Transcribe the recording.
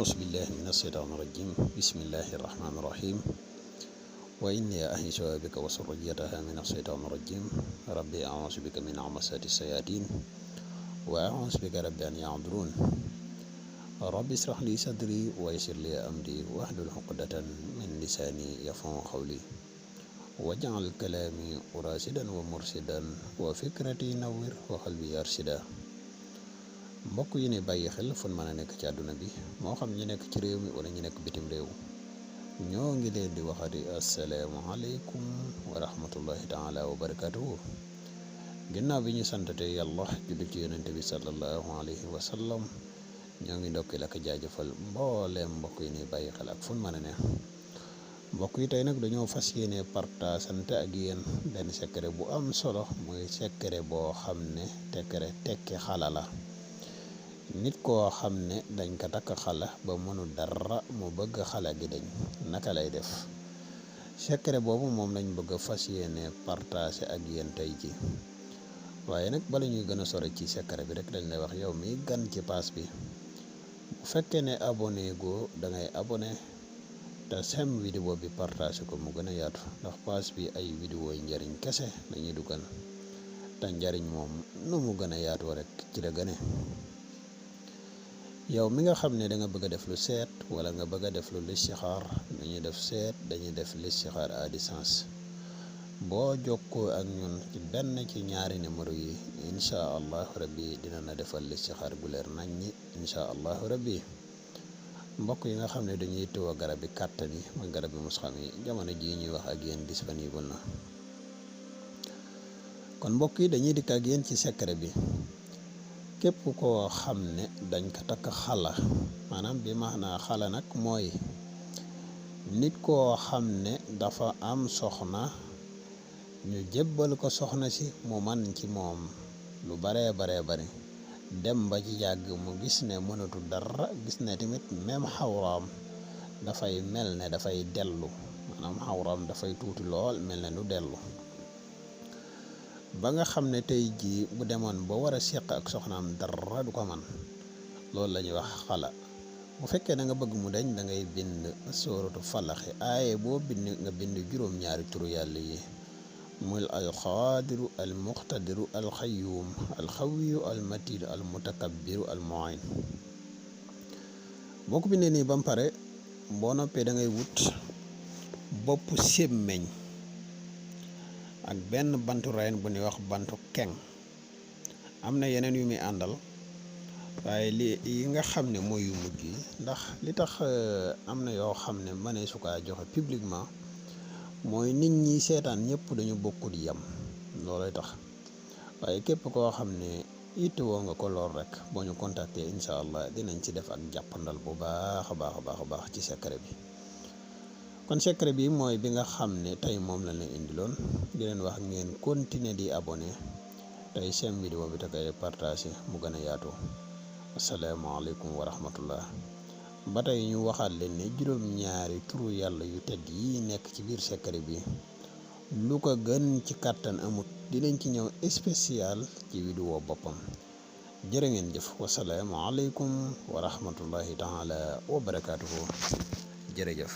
أعوذ بالله من الشيطان الرجيم بسم الله الرحمن الرحيم وإني أعيذها بك وذريتها من الشيطان الرجيم ربي أعوذ بك من همزات الشياطين وأعوذ بك ربي أن يحضرون ربي اشرح لي صدري ويسر لي أمري واحلل عقدة من لساني يفقهوا قولي واجعل كلامي راشدا ومرشدا وفكرتي نور وقلبي أرشدا. mbokk yi ne bàyyi xel fun mën a nekk ci àdduna bi moo xam ñi nekk ci réew mi wala ñi nekk bitim réew ñoo ngi leen di waxati asalaamaaleykum wa rahmatullahi taala wa barakatuhu. ginnaaw bi ñu santate yàlla julli ci yonente bi sallallahu alayhi wa sallam ñoo ngi ndokkeel ak jaajëfal mbooleem mbokk yi ne bàyyi xel ak fun mën a ne. mbokk yi tey nag dañoo fas yéene partaasante ak yéen benn secret bu am solo muy secret boo xam ne tekki xala la. nit koo xam ne dañ ko takk xala ba mënu dara mu bëgg xala gi dañ naka lay def. secret boobu moom lañ bëgg a fas yéene partager ak yéen tey ji waaye nag bala ñuy gën a sore ci secret bi rek dañ lay wax yow mi gan ci pass bi bu fekkee ne abonné goo da ngay abonné te sem vidéo bi partager ko mu gën a yaatu ndax pass bi ay vidéo yi njariñ kese lañuy dugal te njariñ moom nu mu gën a yaatoo rek ci la gëne. yow mi nga xam ne da nga bëgg a def lu seet wala nga bëgg a def lu listixaar dañuy def seet dañuy def listixaar à distance boo jokkoo ak ñun ci benn ci ñaari numéro yi incha allahu rabbi dina na defal listixaar gu leer nañ ñi incha allahu rabbi. mbokk yi nga xam ne dañuy tëwa garab bi kàttan yi mooy garab bi musxam yi jamono jii ñuy wax ak yéen disponible na. kon mbokk yi dañuy dikk ak yéen ci secret bi. képp koo xam ne dañ ko takk xala maanaam bi maanaa xala nag mooy nit koo xam ne dafa am soxna ñu jébbal ko soxna si mu man ci moom lu baree bari dem ba ci yàgg mu gis ne mënatu dara gis ne tamit même xawraam dafay mel ne dafay dellu maanaam xawraam dafay tuuti lool mel ne lu dellu ba nga xam ne tey jii bu demoon ba war a seq ak soxnaam dara du ko man loolu la ñuy wax xala. bu fekkee da nga bëgg mu dañ da ngay bind sóoratu falaxi aaye boo bind nga bind juróom-ñaari turu yàlla yi mul alxaadiru al muqtadiru al xayyuum al xawiyu al matin al mutakabbiru al muin. boo ko bindee nii ba mu pare boo noppee da ngay wut bopp sémmeñ ak benn bantu reen bu ñuy wax bantu keng. am na yeneen yu muy àndal waaye yi nga xam ne mooy yu mujj yi ndax li tax am na yoo xam ne mënee su kaa joxe publiquement mooy nit ñi seetaan ñëpp dañu bokkul yem looloy tax. waaye képp koo xam ne itteewoo nga ko lool rek boo ñu contacter incha allah dinañ ci def ak jàppandal bu baax a baax ci secret bi. kon secret bi mooy bi nga xam ne tey moom la leen indiloon di leen wax ngeen continuer di abonné tey seen vidéo bi te koy partagé mu gën a yaatu. asalaamaaleykum wa rahmatullah. ba tey ñu waxaat leen ne juróom-ñaari turu yàlla yu tedd yi nekk ci biir secret bi lu ko gën ci kàttan amut dinañ ci ñëw spécial ci vidéo boppam. jërë ngeen jëf wasalaamaaleykum wa rahmatullahi taala wa barakaatuhu jërëjëf.